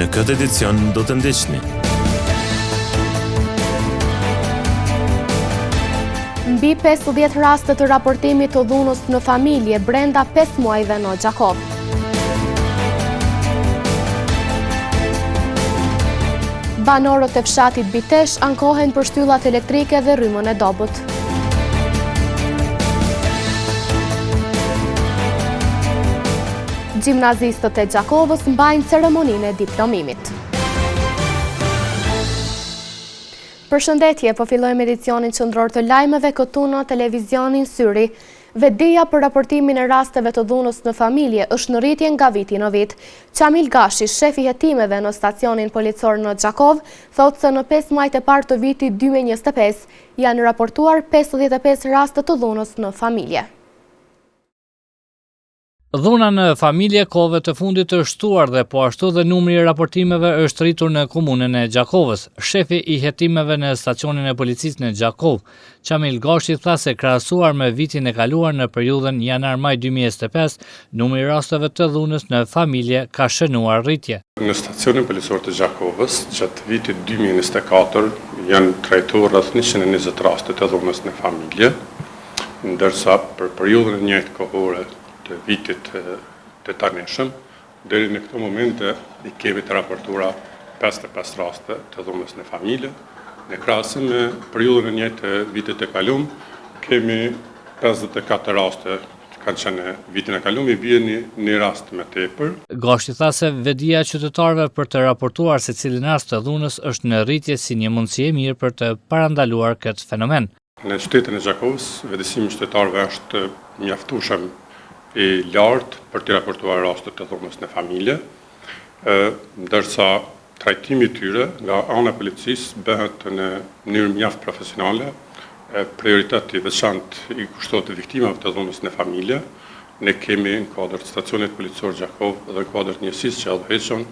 Në këtë edicion do të ndiqni. Mbi 50 raste të raportimit të dhunës në familje brenda 5 muajve në Gjakov. Banorët e fshatit Bitesh ankohen për shtyllat elektrike dhe rrymën e dobët. Gjimnazistët e Gjakovës mbajnë ceremoninë e diplomimit. Përshëndetje, po fillojmë edicionin qendror të lajmeve këtu në televizionin Syri. Vetdia për raportimin e rasteve të dhunës në familje është në rritje nga viti në vit. Qamil Gashi, shefi hetimeve në stacionin policor në Gjakov, thotë se në 5 muajt e parë të vitit 2025 janë raportuar 55 raste të dhunës në familje. Dhuna në familje kohëve të fundit është shtuar dhe po ashtu dhe numri i raportimeve është rritur në komunën e Gjakovës. Shefi i hetimeve në stacionin e policisë në Gjakov, Qamil Gashi, tha se krahasuar me vitin e kaluar në periudhën janar-maj 2025, numri i rasteve të dhunës në familje ka shënuar rritje. Në stacionin policor të Gjakovës, gjatë vitit 2024 janë trajtuar rreth 120 raste të dhunës në familje, ndërsa për periudhën e njëjtë kohore të vitit të tanishëm, deri në këtë moment i kemi të raportuara 55 raste të dhunës në familje. Në krahasim me periudhën e njëjtë të vitit të kaluar, kemi 54 raste kanë qenë vitin e kaluar, i bie një rast më tepër. Gashi tha se vetdia e qytetarëve për të raportuar secilin rast të dhunës është në rritje si një mundësi e mirë për të parandaluar këtë fenomen. Në qytetin e Gjakovës, vetësimi i qytetarëve është mjaftueshëm i lartë për të raportuar rastet të dhunës në familje, ndërsa trajtimi i tyre nga ana e policisë bëhet në mënyrë mjaft profesionale. Prioriteti veçantë i kushtohet viktimave të dhunës në familje. Ne kemi në kuadër të stacionit policor Gjakov dhe kuadër të njësisë që udhëheqën,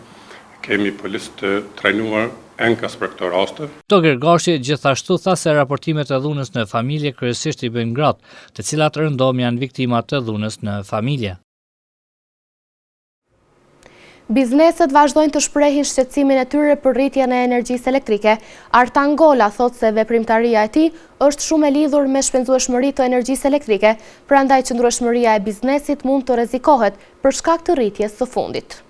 kemi policë të trajnuar enkas për këto raste. Toger Gashi gjithashtu tha se raportimet e dhunës në familje kryesisht i bëjnë gratë, të cilat rëndom janë viktima të dhunës në familje. Bizneset vazhdojnë të shprehin shqetësimin e tyre për rritjen e energjisë elektrike. Artan Gola thotë se veprimtaria e tij është shumë e lidhur me shpenzueshmërinë të energjisë elektrike, prandaj qëndrueshmëria e biznesit mund të rrezikohet për shkak të rritjes së fundit.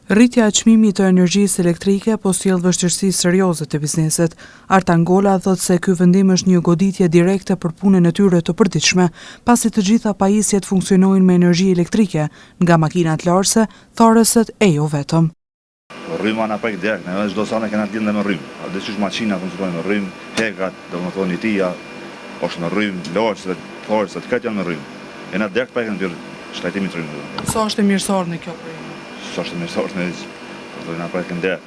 Rritja e çmimit të energjisë elektrike po sjell vështirësi serioze te bizneset. Artan Gola thotë se ky vendim është një goditje direkte për punën e tyre të përditshme, pasi të gjitha pajisjet funksionojnë me energji elektrike, nga makinat larëse, tharëset e jo vetëm. Rryma na prek direkt, ne çdo sa ne kena lidhje me rrymë. A dëshish makina funksionojnë me rrymë, hekat, domethënë tia, është në rrymë, larëset, tharëset, këtë janë me rrymë. E na direkt preken për shtajtimin e rrymë. Sa është e mirësor në kjo projekt? Sa është më sot në do na prakin der.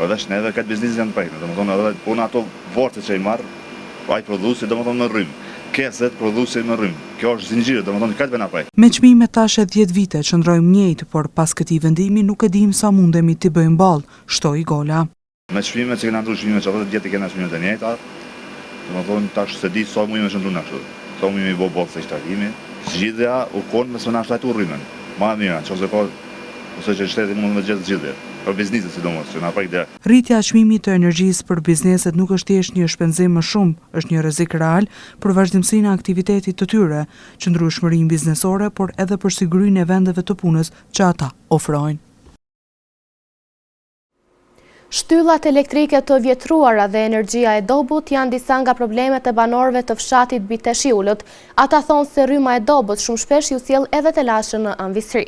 Edhe edhe këtë biznes janë prakin, domethënë edhe puna ato vorte që i marr, ai prodhuesi domethënë në rrym. Keset prodhuesi në rrym. Kjo është zinxhiri, domethënë këtë vjen apaj. Me çmime tash 10 vite qëndrojmë njëjtë, por pas këtij vendimi nuk e dim sa mundemi t'i bëjmë ball, shtoi Gola. Me çmimet që kena ndruar çmimet çfarë ditë kena çmimet e njëjta. Domethënë tash se di sa mundemi të ndrojmë ashtu. Sa mundemi bë ball se shtatimi. Zgjidhja u kon me sona shtatu rrymën. Ma mirë, çose po ose që shteti mund të gjetë zgjidhje. Për biznesin sidomos, që na pak ide. Rritja e çmimit të energjisë për bizneset nuk është thjesht një shpenzim më shumë, është një rrezik real për vazhdimsinë e aktivitetit të tyre, qëndrueshmërinë biznesore, por edhe për sigurinë e vendeve të punës që ata ofrojnë. Shtyllat elektrike të vjetruara dhe energjia e dobut janë disa nga problemet e banorëve të fshatit Bitesh i Ulët. Ata thonë se rryma e dobut shumë shpesh ju sjell edhe telashe në anvisri.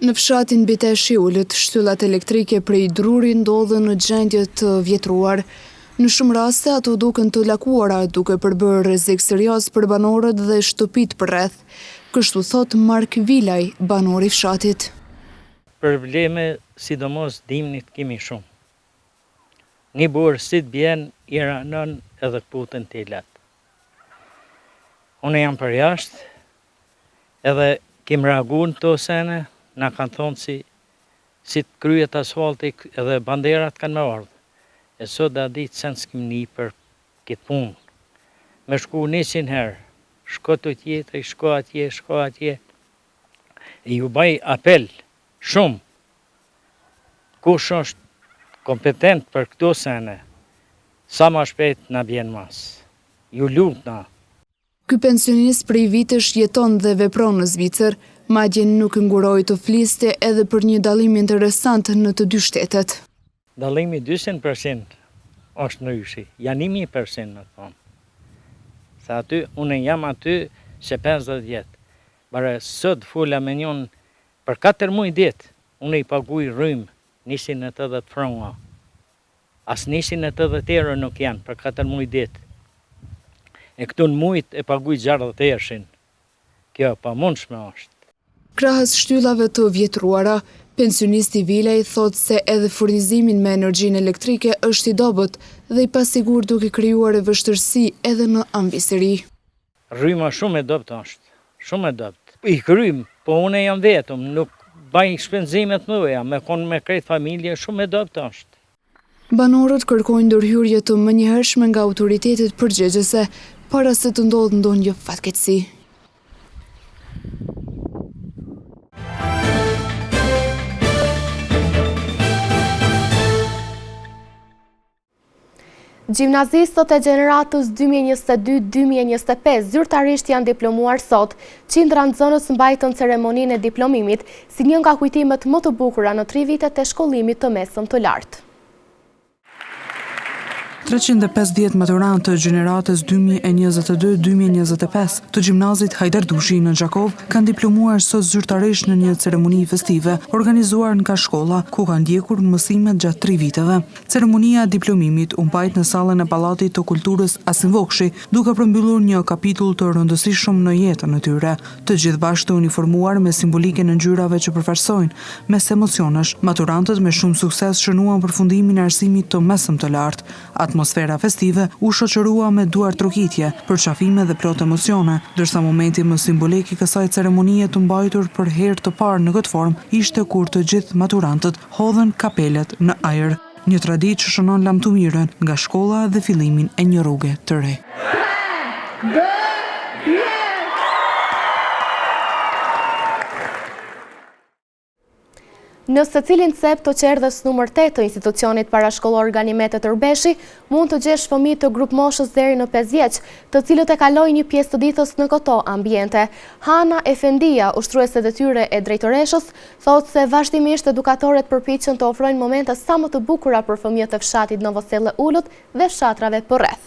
Në fshatin Bitesh i Ulët, shtyllat elektrike prej druri ndodhen në gjendje të vjetruar. Në shumë raste ato duken të lakuara, duke përbërë rrezik serioz për banorët dhe shtëpitë përreth. Kështu thot Mark Vilaj, banor i fshatit. Probleme sidomos dimnit kemi shumë. Një burë si të bjen, i ranon edhe putën të ilat. Unë jam për jashtë, edhe kem reagu në to sene, na kanë thonë si të kryet asfalti edhe banderat kanë me ardhë. E sot da ditë sen s'kim një për këtë punë. Me shku 100 herë, shko të tjetër, shko atje, Ju baj apel shumë, kush është kompetent për këto sene, sa ma shpejt na bjen mas. Ju lut na. Ky pensionist prej vitesh jeton dhe vepron në Zvicër, madje nuk nguroi të fliste edhe për një dallim interesant në të dy shtetet. Dallimi 200% është në yshi, janë 1000% në thonë. Sa aty, unë jam aty se 50 vjetë. Bare sot fula me njën për 4 muaj ditë, unë i paguj rrymë 180 franga. As 180 euro nuk janë për 4 muaj ditë. E këtu në mujt e paguj 60 ershin. Kjo pa mundshme është. Krahas shtyllave të vjetruara, pensionisti Vilej thot se edhe furnizimin me energjinë elektrike është i dobët dhe i pasigur duke krijuar vështirësi edhe në ambisëri. Rryma shumë e dobët është, shumë e dobët. I krym, po unë jam vetëm, nuk baj shpenzimet mëdha, me konë me krejt familje, shumë e dobët është. Banorët kërkojnë ndërhyrje të menjëhershme nga autoritetet përgjegjëse para se të ndodhë ndonjë fatkeqësi. Gjimnazistët e gjeneratës 2022-2025 zyrtarisht janë diplomuar sot. Qindra nxënës mbajtën ceremoninë e diplomimit si një nga kujtimet më të bukura në 3 vitet e shkollimit të mesëm të lartë. 350 maturantë të gjeneratës 2022-2025 të gjimnazit Hajdardushi në Gjakov kanë diplomuar sot zyrtarisht në një ceremoni festive organizuar nga shkolla ku kanë ndjekur mësimet gjatë 3 viteve. Ceremonia e diplomimit u mbajt në sallën e Pallatit të Kulturës Asim Vokshi, duke përmbyllur një kapitull të rëndësishëm në jetën e tyre, të gjithë bashkë të uniformuar me simbolike në ngjyrave që përfaqësojnë mes emocionesh. Maturantët me shumë sukses shënuan përfundimin e arsimit të mesëm të lartë. Atmosfera festive u shoqërua me duar trokitje, përqafime dhe plot emocione, ndërsa momenti më simbolik i kësaj ceremonie të mbajtur për herë të parë në këtë formë ishte kur të gjithë maturantët hodhen kapelet në ajër, një traditë që shënon lamtumirën nga shkolla dhe fillimin e një rruge të re. Në secilin cep të qerdhës numër 8 të institucionit parashkollor Ganimet e Tërbeshi, mund të gjesh fëmijë të grup moshës deri në 5 vjeç, të cilët e kalojnë një pjesë të ditës në këto ambiente. Hana Efendia, ushtruese detyre e drejtoreshës, thotë se vazhdimisht edukatorët përpiqen të ofrojnë momente sa më të bukura për fëmijët e fshatit Novoselle Ullët dhe fshatrave përreth.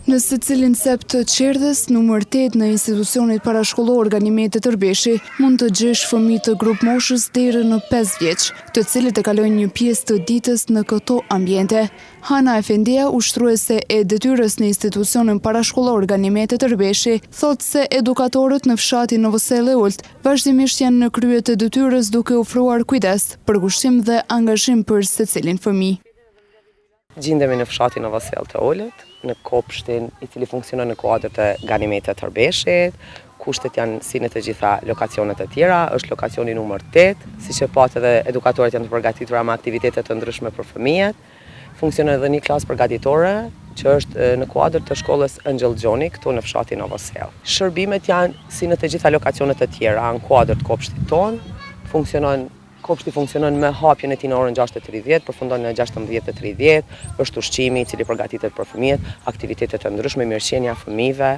Në secilin cep të qerdhës numër 8 në institucionit parashkollor Ganimet e Tërbeshi mund të gjesh fëmijë të grup moshës deri në 5 vjeç, të cilët e kalojnë një pjesë të ditës në këto ambiente. Hana Efendia, ushtruese e detyrës në institucionin parashkollor Ganimet e Tërbeshi, thotë se edukatorët në fshatin Novoselle Ullët vazhdimisht janë në krye të detyrës duke ofruar kujdes, përkushtim dhe angazhim për secilin fëmijë. Gjindemi në fshatin Novoselle të Ullët, në kopshtin i cili funksionon në kuadër të Ganimet të Tërbeshit. Kushtet janë si në të gjitha lokacionet e tjera, është lokacioni numër 8, siç e patë edhe edukatorët janë të përgatitura me aktivitete të ndryshme për fëmijët. Funksionon edhe një klasë përgatitore që është në kuadër të shkollës Angel Gjoni këtu në fshatin Novoselle. Shërbimet janë si në të gjitha lokacionet e tjera, në kuadër të kopshtit tonë, kopshti funksionon me hapjen e tij në orën 6:30, përfundon në 16:30, është ushqimi i cili përgatitet për fëmijët, aktivitete të ndryshme, mirëqenia fëmijëve.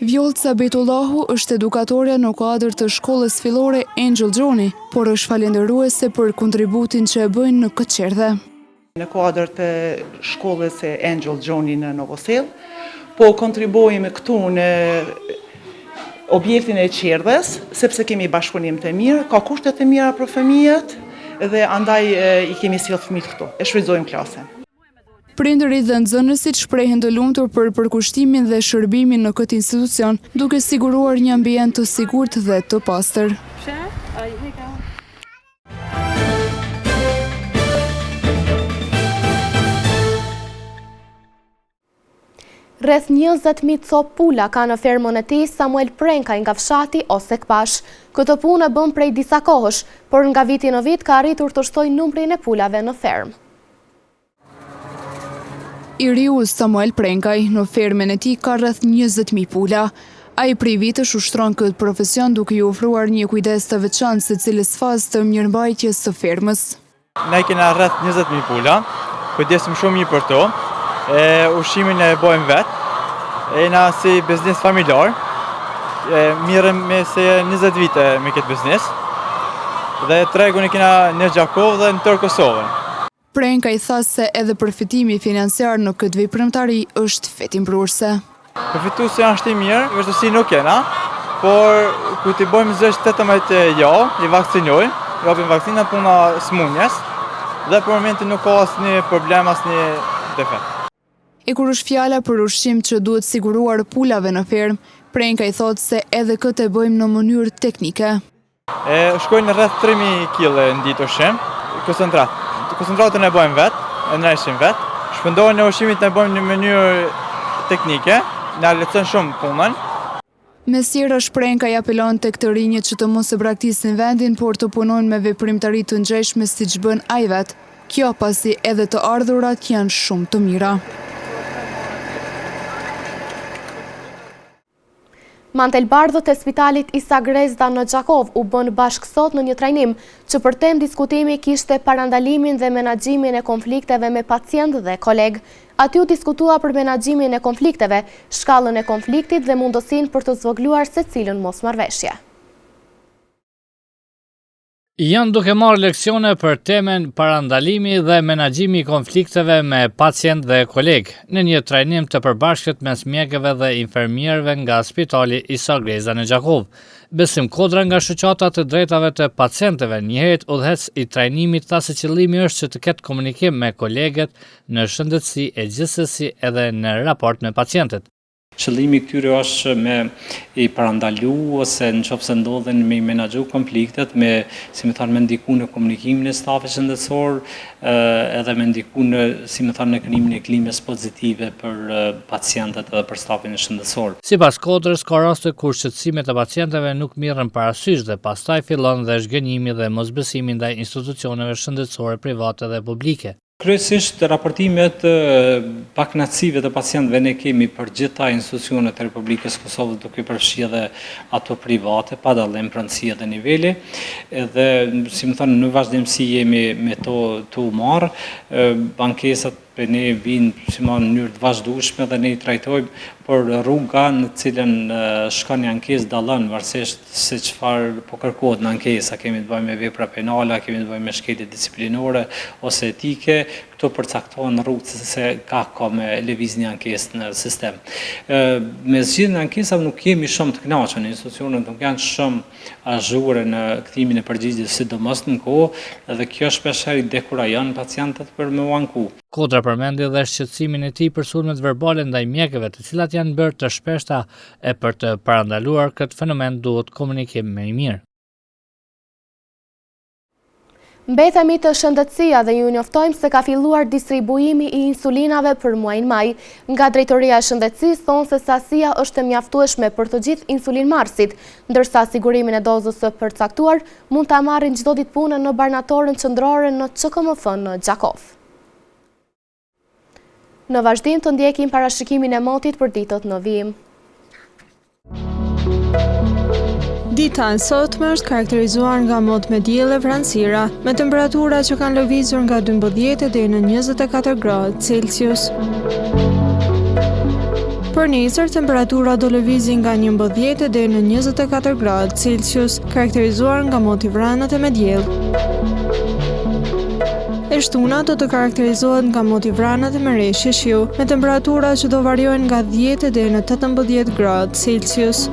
Vjolca Betullahu është edukatore në kuadër të shkollës fillore Angel Gjoni, por është falendëruese për kontributin që e bëjnë në këtë qerdhe. Në kuadër të shkollës e Angel Gjoni në Novoselle, po kontribuojmë këtu në objektin e qerdhës, sepse kemi bashkëpunim të mirë, ka kushte të mira për fëmijët dhe andaj i kemi sjellë fëmijët këtu, e shfrytëzojmë klasën. Prindërit dhe nxënësit shprehen të lumtur për përkushtimin dhe shërbimin në këtë institucion, duke siguruar një ambient të sigurt dhe të pastër. Rreth 20.000 copë pula ka në fermën e tij Samuel Prenkaj nga fshati ose Kpash. Këtë punë e bën prej disa kohësh, por nga viti në vit ka arritur të shtojë numrin e pulave në fermë. I riu Samuel Prenkaj në fermën e tij ka rreth 20.000 pula. Ai prej vitesh ushtron këtë profesion duke i ofruar një kujdes të veçantë secilës fazë të mirëmbajtjes së fermës. Ne kena rreth 20.000 pula, kujdesim shumë mirë për to, ushqimin e bojmë vetë, na si biznes familjar, mirëm me se 20 vite me këtë biznes, dhe tregun e kena në Gjakovë dhe në tërë Kosovën. Prenka i tha se edhe përfitimi financiar në këtë veprimtari është fetimprurse. Përfituesi janë shtim mirë, vështërsi nuk kena, por ku t'i bojmë zështë 18 javë, i vakcinojmë, japim vakcina puna smunjes, dhe për momentin nuk ka asnjë problem, asnjë defekt. E kur është fjala për ushqim që duhet siguruar pulave në fermë, Prenka i thotë se edhe këtë e bëjmë në mënyrë teknike. Shkojnë rreth 3.000 kg në ditë ushqim, koncentrat. Koncentratën e bëjmë vetë, e nreshim vetë. Shpëndohen e ushqimit në bëjmë në mënyrë teknike, na lehtëson shumë punën. Mesjera Shprenka i apelon tek të rinjët që të mos e braktisin vendin, por të punojnë me veprimtari të ngjeshme siç bën ai vet. Kjo pasi edhe të ardhurat janë shumë të mira. Mantelbardhët e spitalit Isa Grezda në Gjakov u bën bashkë sot në një trajnim që për temë diskutimi kishte parandalimin dhe menaxhimin e konflikteve me pacient dhe koleg. Aty u diskutua për menaxhimin e konflikteve, shkallën e konfliktit dhe mundësinë për të zvogëluar secilën mosmarrveshje. Janë duke marrë leksione për temen parandalimi dhe menaxhimi i konflikteve me pacient dhe koleg në një trajnim të përbashkët mes mjekëve dhe infermierëve nga Spitali Isa Grezda në Gjakov. Besim Kodra nga shoqata të drejtave të pacientëve, njëherët udhëhec i trajnimit, tha se qëllimi është që të ketë komunikim me kolegët në shëndetësi e gjithsesi edhe në raport me pacientët. Qëllimi këtyre është me i parandalu ose nëse ndodhen me i menaxhu konfliktet, me, si më thënë, me ndiku në komunikimin e stafit shëndetësor, edhe me ndiku në, si më thënë, në krijimin e klimës pozitive për pacientët edhe për stafin shëndetësor. Sipas Kodrës, ka raste kur shqetësimet e pacientëve nuk mirën parasysh dhe pastaj fillon dhe zhgënjimi dhe mosbesimi ndaj institucioneve shëndetësore private dhe publike. Kryesisht raportimet pakënaqësive të pacientëve ne kemi për gjitha institucionet e Republikës Kosovës, duke përfshirë edhe ato private, pa dallim rëndësie dhe niveli, edhe si më thënë në vazhdimsi jemi me to marr, ankesat për ne vinë si më në mënyrë të vazhdueshme dhe ne i trajtojmë, por rruga në cilën shkon një ankesë dallon varësisht se çfarë po kërkohet në ankesë, kemi të bëjmë me vepra penale, kemi të bëjmë me shkelje disiplinore ose etike, këto përcaktohen në rrugë se ka me lëviz një ankesë në sistem. Me zgjidhjen e ankesave nuk kemi shumë të kënaqur, institucionet nuk janë shumë azhure në kthimin e përgjigjes, sidomos në kohë, dhe kjo shpeshherë i dekurajon pacientët për me u anku. Kodra përmendi dhe shqetësimin e tij për sulmet verbale ndaj mjekëve, të cilat janë bërë të shpeshta, e për të parandaluar këtë fenomen duhet komunikim më i mirë. Mbetemi të shëndetësia dhe ju njoftojmë se ka filluar distribuimi i insulinave për muajin maj. Nga Drejtoria e Shëndetësisë thonë se sasia është e mjaftueshme për të gjithë insulinmarrësit, ndërsa sigurimin e dozës së përcaktuar mund ta marrin çdo ditë punën në barnatoren qendrore në CKMF në Gjakov. Në vazhdim të ndjekim parashikimin e motit për ditët në vijim. Dita e sotme është karakterizuar nga mot me diell e vranësira, me temperatura që kanë lëvizur nga 12 deri në 24 gradë Celsius. Për nesër, temperatura do lëvizi nga 11 deri në 24 gradë Celsius, karakterizuar nga moti vranët e me diell. E shtuna do të karakterizohet nga moti vranët e me reshje shiu, me temperatura që do variojnë nga 10 deri në 18 gradë Celsius.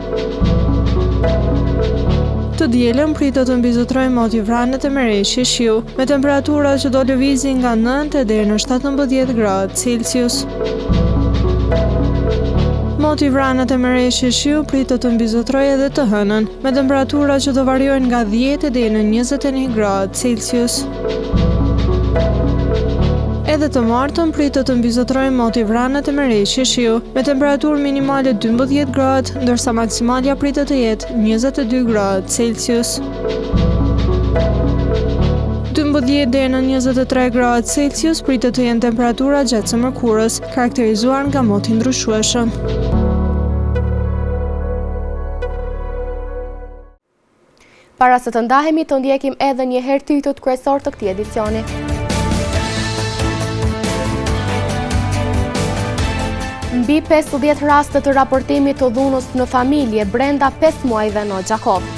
Të dielën pritet të mbizotrojë moti vranët e me reshje shiu, me temperatura që do lëvizin nga 9 deri në 17 gradë Celsius. Moti vranët e me reshje shiu pritet të mbizotrojë edhe të hënën, me temperatura që do variojnë nga 10 deri në 21 gradë Celsius. Edhe të martën pritet të mbizotrojë moti vranët e me reshje shiu, me temperaturë minimale 12 gradë, ndërsa maksimalja pritet të jetë 22 gradë Celsius. 12 deri në 23 gradë Celsius pritet të jenë temperatura gjatë së mërkurës, karakterizuar nga moti ndryshueshëm. Para se të ndahemi, të ndjekim edhe një herë titut kryesor të këtij edicioni. Mbi 50 raste të raportimit të dhunës në familje brenda 5 muajve në Gjakov.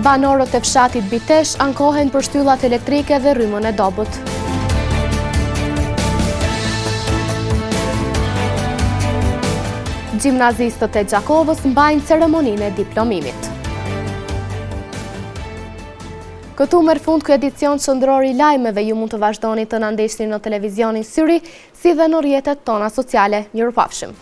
Banorët e fshatit Bitesh ankohen për shtyllat elektrike dhe rrymën e dobët. Gjimnazistët e Gjakovës mbajnë ceremoninë e diplomimit. Këtu merr fund ky edicion qendror i lajmeve. Ju mund të vazhdoni të na ndjeshni në televizionin Syri, si dhe në rrjetet tona sociale. Mirupafshim.